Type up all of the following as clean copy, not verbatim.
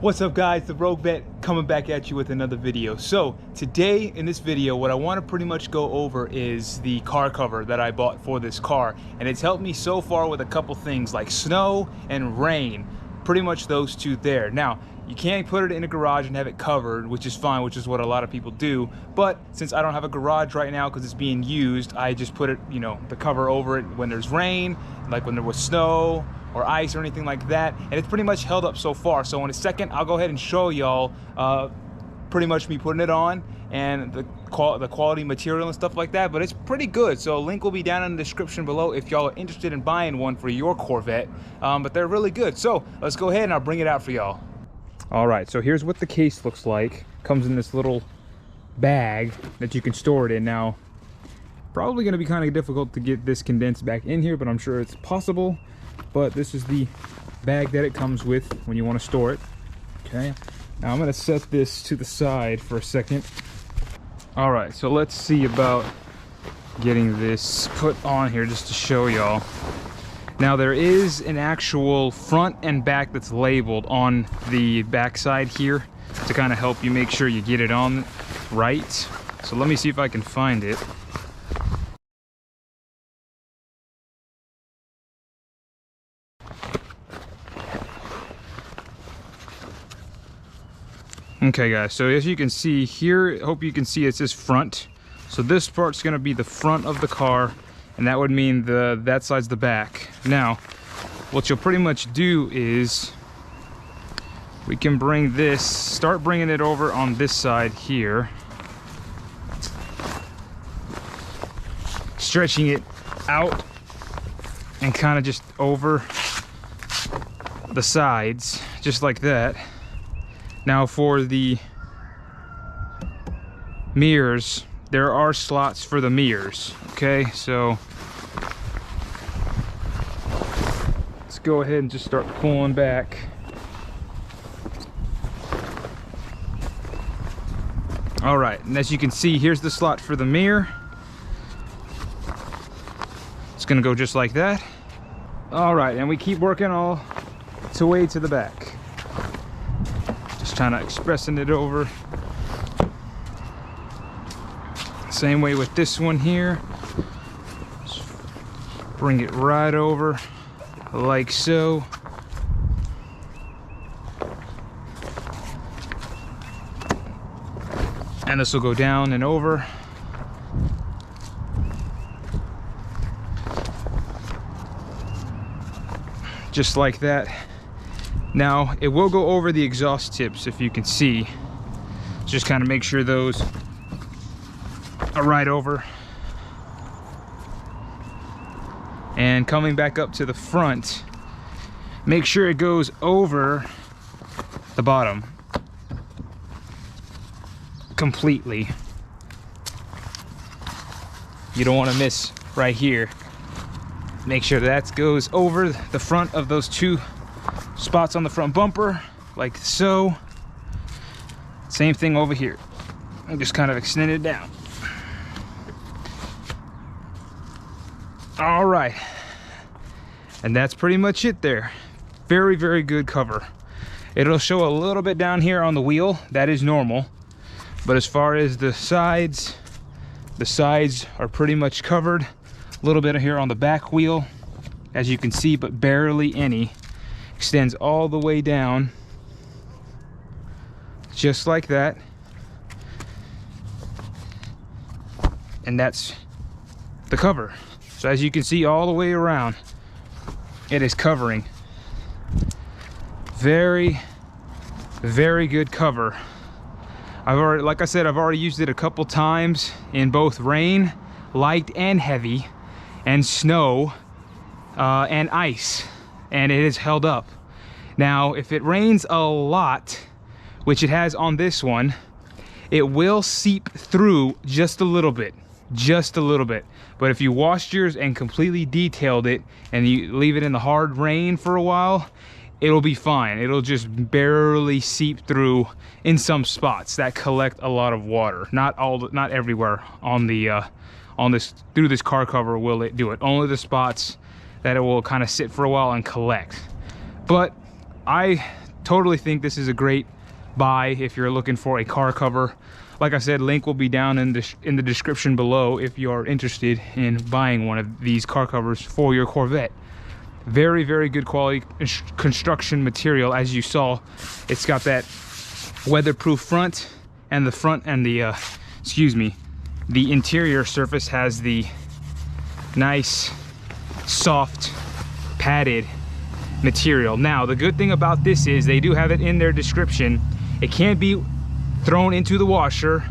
What's up guys, the Corvette coming back at you with another video. So today in this video, what I want to pretty much go over is the car cover that I bought for this car, and it's helped me so far with a couple things like snow and rain, pretty much those two there. Now you can't put it in a garage and have it covered, which is fine, which is what a lot of people do, but since I don't have a garage right now because it's being used, I just put it, you know, the cover over it when there's rain, like when there was snow or ice or anything like that, and it's pretty much held up so far. So in a second I'll go ahead and show y'all pretty much me putting it on and the quality material and stuff like that, but it's pretty good. So a link will be down in the description below if y'all are interested in buying one for your Corvette, but they're really good. So let's go ahead and I'll bring it out for y'all. All right, so here's what the case looks like. Comes in this little bag that you can store it in. Now probably going to be kind of difficult to get this condensed back in here, but I'm sure it's possible. But this is the bag that it comes with when you want to store it. Okay, now I'm going to set this to the side for a second. All right, so let's see about getting this put on here just to show y'all. Now there is an actual front and back that's labeled on the back side here to kind of help you make sure you get it on right. So let me see if I can find it. Okay guys, so as you can see here, hope you can see it says front. So this part's going to be the front of the car, and that would mean that side's the back. Now what you'll pretty much do is we can start bringing it over on this side here, stretching it out and kind of just over the sides just like that. Now for the mirrors, there are slots for the mirrors, okay? So let's go ahead and just start pulling back. All right, and as you can see, here's the slot for the mirror. It's gonna go just like that. All right, and we keep working all the way to the back. Just kind of expressing it over. Same way with this one here. Just bring it right over like so. And this will go down and over. Just like that. Now it will go over the exhaust tips, if you can see. Just kind of make sure those are right over. And coming back up to the front, make sure it goes over the bottom completely. You don't want to miss right here. Make sure that goes over the front of those two spots on the front bumper, like so. Same thing over here. And just kind of extend it down. All right, and that's pretty much it there. Very, very good cover. It'll show a little bit down here on the wheel. That is normal. But as far as the sides are pretty much covered. A little bit here on the back wheel, as you can see, but barely any. Extends all the way down, just like that. And that's the cover. So as you can see all the way around, it is covering. Very, very good cover. Like I said, I've already used it a couple times in both rain, light and heavy, and snow and ice, and it has held up. Now if it rains a lot, which it has on this one, it will seep through just a little bit. But if you washed yours and completely detailed it and you leave it in the hard rain for a while, it'll be fine. It'll just barely seep through in some spots that collect a lot of water. Not everywhere on through this car cover will it do it. Only the spots that it will kind of sit for a while and collect. But I totally think this is a great buy if you're looking for a car cover. Like I said, link will be down in the description below if you are interested in buying one of these car covers for your Corvette. Very, very good quality construction material. As you saw, it's got that weatherproof front, and the the interior surface has the nice soft padded material. Now the good thing about this is they do have it in their description. It can be thrown into the washer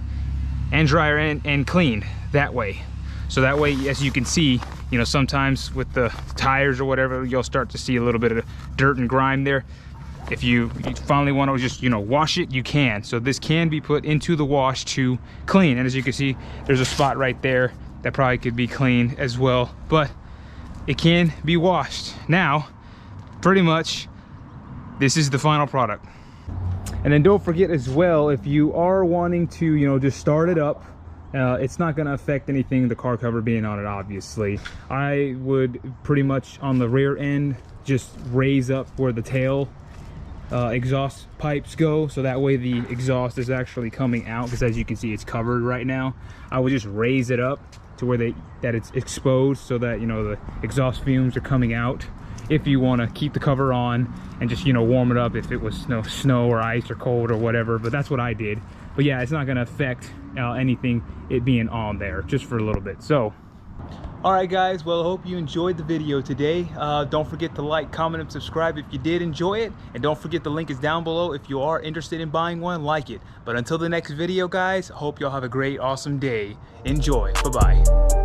and dryer and cleaned that way. So that way, as you can see, you know, sometimes with the tires or whatever, you'll start to see a little bit of dirt and grime there. If you finally want to just, you know, wash it, you can. So this can be put into the wash to clean. And as you can see, there's a spot right there that probably could be cleaned as well, but it can be washed. Now, pretty much, this is the final product. And then don't forget as well, if you are wanting to, you know, just start it up, it's not going to affect anything, the car cover being on it, obviously. I would pretty much on the rear end just raise up where the tail exhaust pipes go, so that way the exhaust is actually coming out, because as you can see, it's covered right now. I would just raise it up to where it's exposed, so that, you know, the exhaust fumes are coming out. If you want to keep the cover on and just, you know, warm it up if it was snow or ice or cold or whatever, but that's what I did. But yeah, it's not going to affect anything, it being on there, just for a little bit. So alright guys, well, I hope you enjoyed the video today. Don't forget to like, comment, and subscribe if you did enjoy it, and don't forget the link is down below if you are interested in buying one. Like it. But until the next video guys, I hope y'all have a great, awesome day. Enjoy. Bye bye.